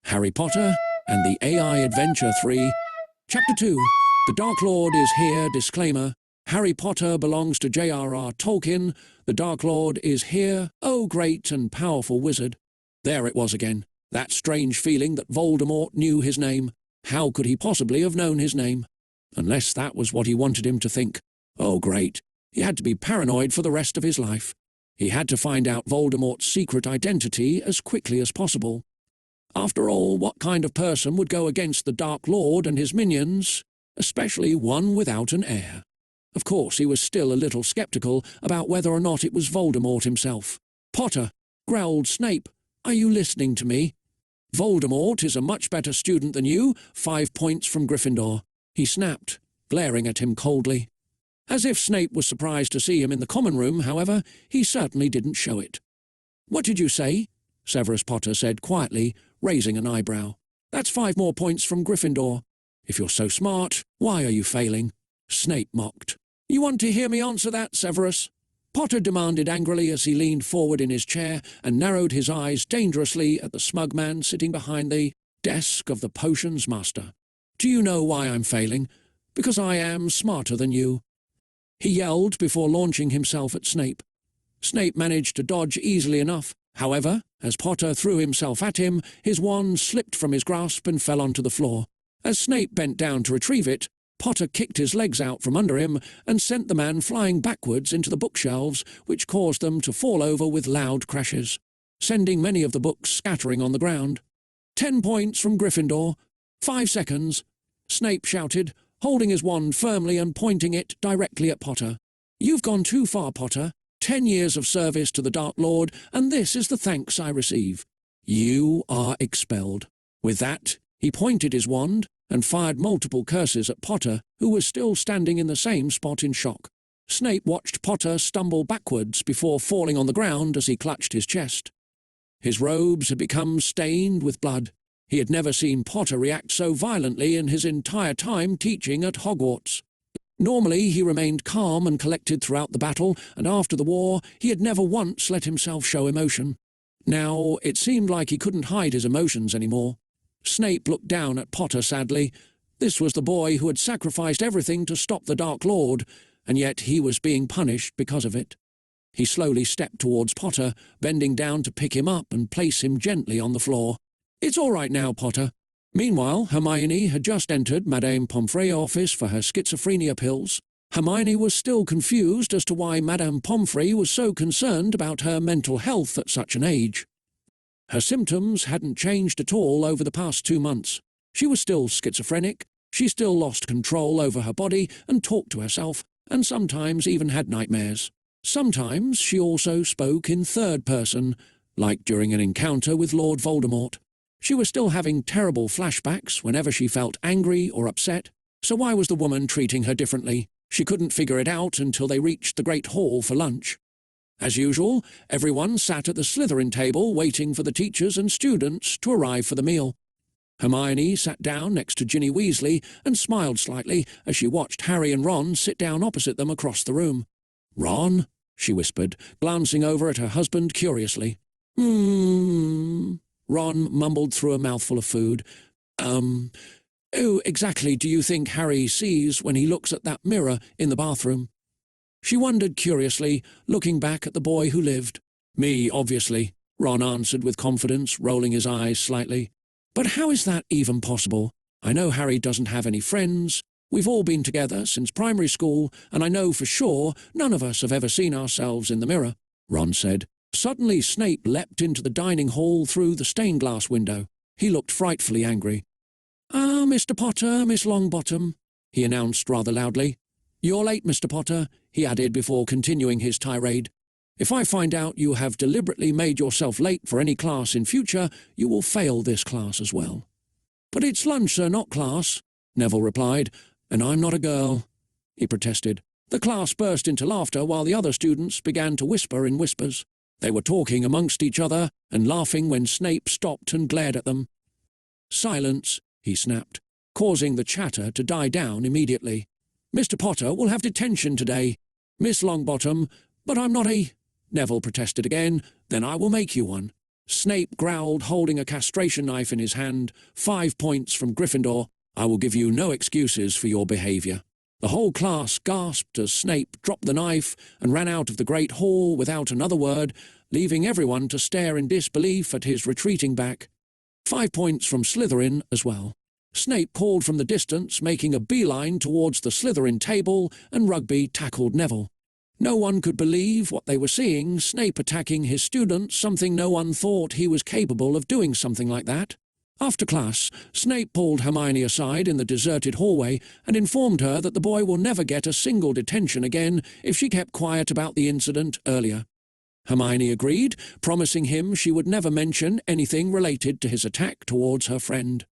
Harry Potter and the AI Adventure 3, Chapter 2, The Dark Lord is here, disclaimer. Harry Potter belongs to J.R.R. Tolkien. The Dark Lord is here, oh great and powerful wizard. There it was again, that strange feeling that Voldemort knew his name. How could he possibly have known his name? Unless that was what he wanted him to think. Oh great, he had to be paranoid for the rest of his life. He had to find out Voldemort's secret identity as quickly as possible. After all, what kind of person would go against the Dark Lord and his minions, especially one without an heir? Of course, he was still a little sceptical about whether or not it was Voldemort himself. "Potter," growled Snape, "are you listening to me? Voldemort is a much better student than you, 5 points from Gryffindor," he snapped, glaring at him coldly. As if Snape was surprised to see him in the common room, however, he certainly didn't show it. "What did you say?" Severus Potter said quietly, raising an eyebrow. "That's 5 more points from Gryffindor. If you're so smart, why are you failing?" Snape mocked. "You want to hear me answer that, Severus?" Potter demanded angrily as he leaned forward in his chair and narrowed his eyes dangerously at the smug man sitting behind the desk of the potions master. "Do you know why I'm failing? Because I am smarter than you," he yelled before launching himself at Snape. Snape managed to dodge easily enough. However, as Potter threw himself at him, his wand slipped from his grasp and fell onto the floor. As Snape bent down to retrieve it, Potter kicked his legs out from under him and sent the man flying backwards into the bookshelves, which caused them to fall over with loud crashes, sending many of the books scattering on the ground. 10 points from Gryffindor. 5 seconds, Snape shouted, holding his wand firmly and pointing it directly at Potter. "You've gone too far, Potter. 10 years of service to the Dark Lord, and this is the thanks I receive. You are expelled." With that, he pointed his wand and fired multiple curses at Potter, who was still standing in the same spot in shock. Snape watched Potter stumble backwards before falling on the ground as he clutched his chest. His robes had become stained with blood. He had never seen Potter react so violently in his entire time teaching at Hogwarts. Normally, he remained calm and collected throughout the battle, and after the war, he had never once let himself show emotion. Now, it seemed like he couldn't hide his emotions anymore. Snape looked down at Potter sadly. This was the boy who had sacrificed everything to stop the Dark Lord, and yet he was being punished because of it. He slowly stepped towards Potter, bending down to pick him up and place him gently on the floor. "It's all right now, Potter." Meanwhile, Hermione had just entered Madame Pomfrey's office for her schizophrenia pills. Hermione was still confused as to why Madame Pomfrey was so concerned about her mental health at such an age. Her symptoms hadn't changed at all over the past 2 months. She was still schizophrenic, she still lost control over her body and talked to herself, and sometimes even had nightmares. Sometimes she also spoke in third person, like during an encounter with Lord Voldemort. She was still having terrible flashbacks whenever she felt angry or upset, so why was the woman treating her differently? She couldn't figure it out until they reached the Great Hall for lunch. As usual, everyone sat at the Slytherin table waiting for the teachers and students to arrive for the meal. Hermione sat down next to Ginny Weasley and smiled slightly as she watched Harry and Ron sit down opposite them across the room. "Ron?" she whispered, glancing over at her husband curiously. Ron mumbled through a mouthful of food. Who exactly do you think Harry sees when he looks at that mirror in the bathroom?" She wondered curiously, looking back at the boy who lived. "Me, obviously," Ron answered with confidence, rolling his eyes slightly. "But how is that even possible? I know Harry doesn't have any friends. We've all been together since primary school, and I know for sure none of us have ever seen ourselves in the mirror," Ron said. Suddenly Snape leapt into the dining hall through the stained-glass window. He looked frightfully angry. "Ah, Mr. Potter, Miss Longbottom," he announced rather loudly. "You're late, Mr. Potter," he added before continuing his tirade. "If I find out you have deliberately made yourself late for any class in future, you will fail this class as well." "But it's lunch, sir, not class," Neville replied. "And I'm not a girl," he protested. The class burst into laughter while the other students began to whisper in whispers. They were talking amongst each other and laughing when Snape stopped and glared at them. "Silence," he snapped, causing the chatter to die down immediately. "Mr. Potter will have detention today. Miss Longbottom—" "But I'm not a—" Neville protested again. "Then I will make you one." Snape growled, holding a castration knife in his hand. 5 points from Gryffindor. I will give you no excuses for your behaviour. The whole class gasped as Snape dropped the knife and ran out of the great hall without another word, leaving everyone to stare in disbelief at his retreating back. 5 points from Slytherin as well. Snape called from the distance, making a beeline towards the Slytherin table, and Rugby tackled Neville. No one could believe what they were seeing, Snape attacking his students, something no one thought he was capable of doing something like that. After class, Snape pulled Hermione aside in the deserted hallway and informed her that the boy will never get a single detention again if she kept quiet about the incident earlier. Hermione agreed, promising him she would never mention anything related to his attack towards her friend.